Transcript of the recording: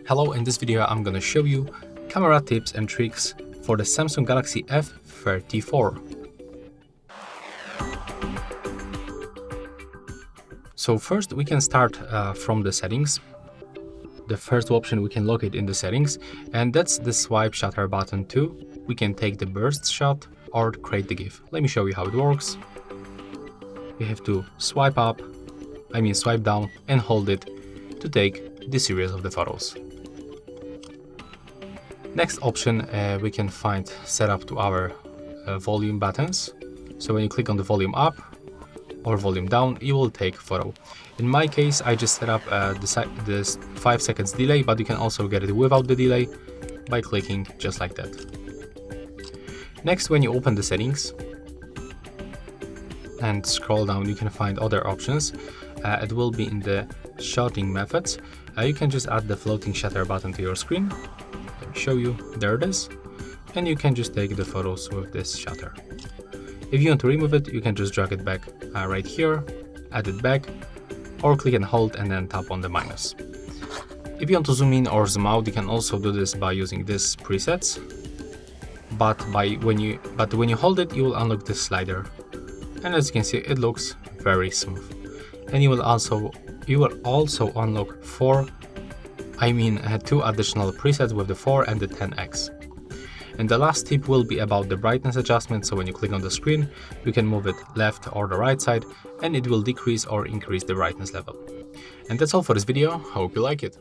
Hello, in this video I'm gonna show you camera tips and tricks for the Samsung Galaxy F34. So first we can start from the settings. The first option we can locate in the settings, and that's the swipe shutter button too. We can take the burst shot or create the GIF. Let me show you how it works. You have to swipe down and hold it to take the series of the photos. Next option, we can find setup to our volume buttons. So when you click on the volume up or volume down, you will take photo. In my case, I just set up this 5 seconds delay, but you can also get it without the delay by clicking just like that. Next, when you open the settings and scroll down, you can find other options. It will be in the shotting methods. You can just add the floating shutter button to your screen. Let me show you. There it is. And you can just take the photos with this shutter. If you want to remove it, you can just drag it back right here, add it back, or click and hold and then tap on the minus. If you want to zoom in or zoom out, you can also do this by using these presets. But when you hold it, you will unlock this slider. And as you can see, it looks very smooth. And you will also unlock 2 additional presets with the 4 and the 10x. And the last tip will be about the brightness adjustment. So when you click on the screen, you can move it left or the right side, and it will decrease or increase the brightness level. And that's all for this video. Hope you like it.